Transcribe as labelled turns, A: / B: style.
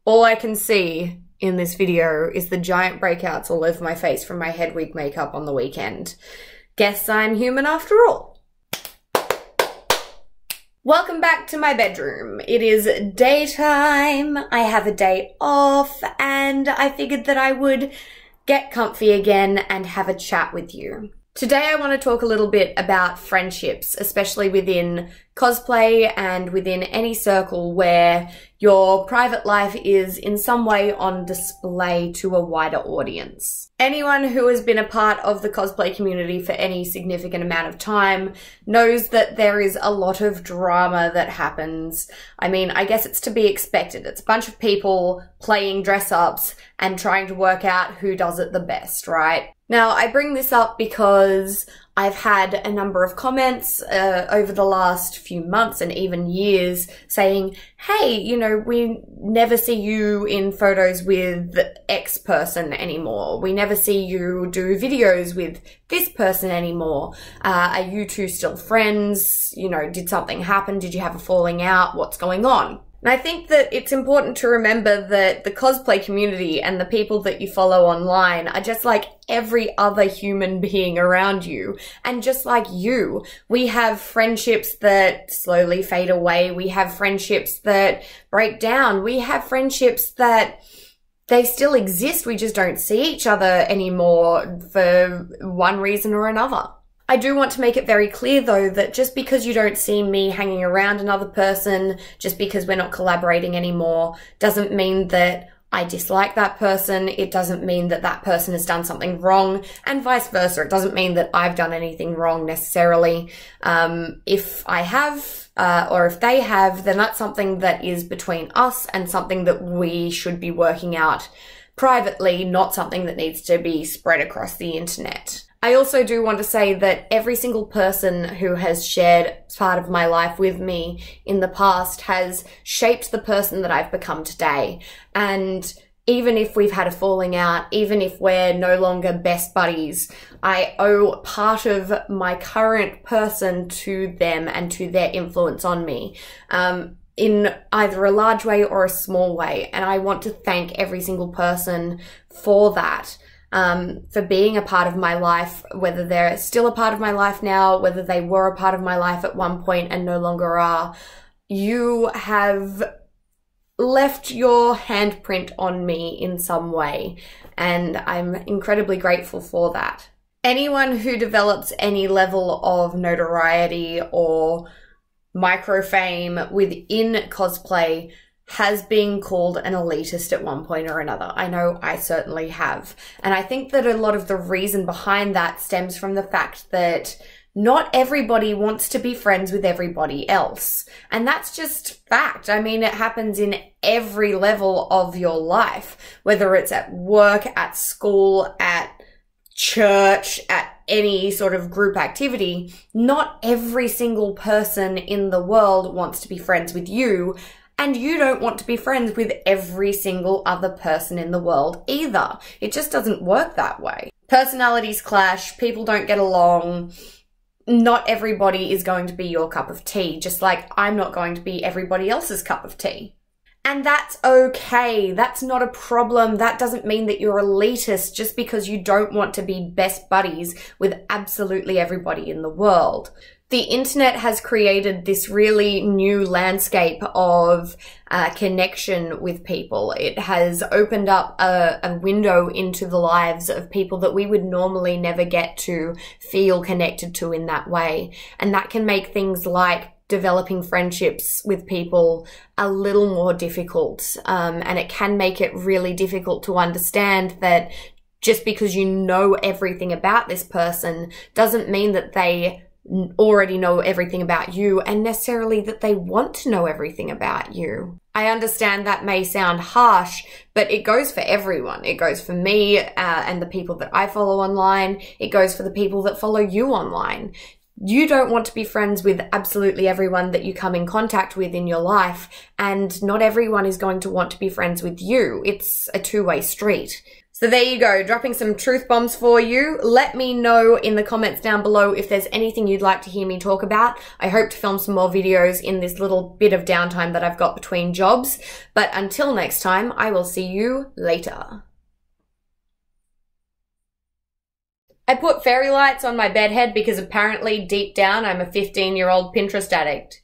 A: All I can see in this video is the giant breakouts all over my face from my head wig makeup on the weekend. Guess I'm human after all. Welcome back to my bedroom. It is daytime, I have a day off, and I figured that I would get comfy again and have a chat with you. Today I want to talk a little bit about friendships, especially within cosplay and within any circle where your private life is in some way on display to a wider audience. Anyone who has been a part of the cosplay community for any significant amount of time knows that there is a lot of drama that happens. I mean, I guess it's to be expected. It's a bunch of people playing dress-ups and trying to work out who does it the best, right? Now, I bring this up because I've had a number of comments over the last few months and even years saying, hey, you know, we never see you in photos with X person anymore. We never see you do videos with this person anymore. Are you two still friends? You know, did something happen? Did you have a falling out? What's going on? And I think that it's important to remember that the cosplay community and the people that you follow online are just like every other human being around you. And just like you, we have friendships that slowly fade away. We have friendships that break down. We have friendships that they still exist. We just don't see each other anymore for one reason or another. I do want to make it very clear though that just because you don't see me hanging around another person, just because we're not collaborating anymore, doesn't mean that I dislike that person. It doesn't mean that that person has done something wrong, and vice versa. It doesn't mean that I've done anything wrong necessarily. If I have, or if they have, then that's something that is between us and something that we should be working out privately, not something that needs to be spread across the internet. I also do want to say that every single person who has shared part of my life with me in the past has shaped the person that I've become today. And even if we've had a falling out, even if we're no longer best buddies, I owe part of my current person to them and to their influence on me. In either a large way or a small way. And I want to thank every single person for that. For being a part of my life, whether they're still a part of my life now, whether they were a part of my life at one point and no longer are. You have left your handprint on me in some way, and I'm incredibly grateful for that. Anyone who develops any level of notoriety or microfame within cosplay has been called an elitist at one point or another. I know I certainly have. And I think that a lot of the reason behind that stems from the fact that not everybody wants to be friends with everybody else. And that's just fact. I mean, it happens in every level of your life, whether it's at work, at school, at church, at any sort of group activity. Not every single person in the world wants to be friends with you. And you don't want to be friends with every single other person in the world either. It just doesn't work that way. Personalities clash, people don't get along. Not everybody is going to be your cup of tea, just like I'm not going to be everybody else's cup of tea. And that's okay. That's not a problem. That doesn't mean that you're elitist just because you don't want to be best buddies with absolutely everybody in the world. The internet has created this really new landscape of connection with people. It has opened up a window into the lives of people that we would normally never get to feel connected to in that way. And that can make things like developing friendships with people a little more difficult. And it can make it really difficult to understand that just because you know everything about this person doesn't mean that they already know everything about you and necessarily that they want to know everything about you. I understand that may sound harsh, but it goes for everyone. It goes for me and the people that I follow online. It goes for the people that follow you online. You don't want to be friends with absolutely everyone that you come in contact with in your life, and not everyone is going to want to be friends with you. It's a two-way street. So there you go, dropping some truth bombs for you. Let me know in the comments down below if there's anything you'd like to hear me talk about. I hope to film some more videos in this little bit of downtime that I've got between jobs. But until next time, I will see you later. I put fairy lights on my bedhead because apparently deep down I'm a 15-year-old Pinterest addict.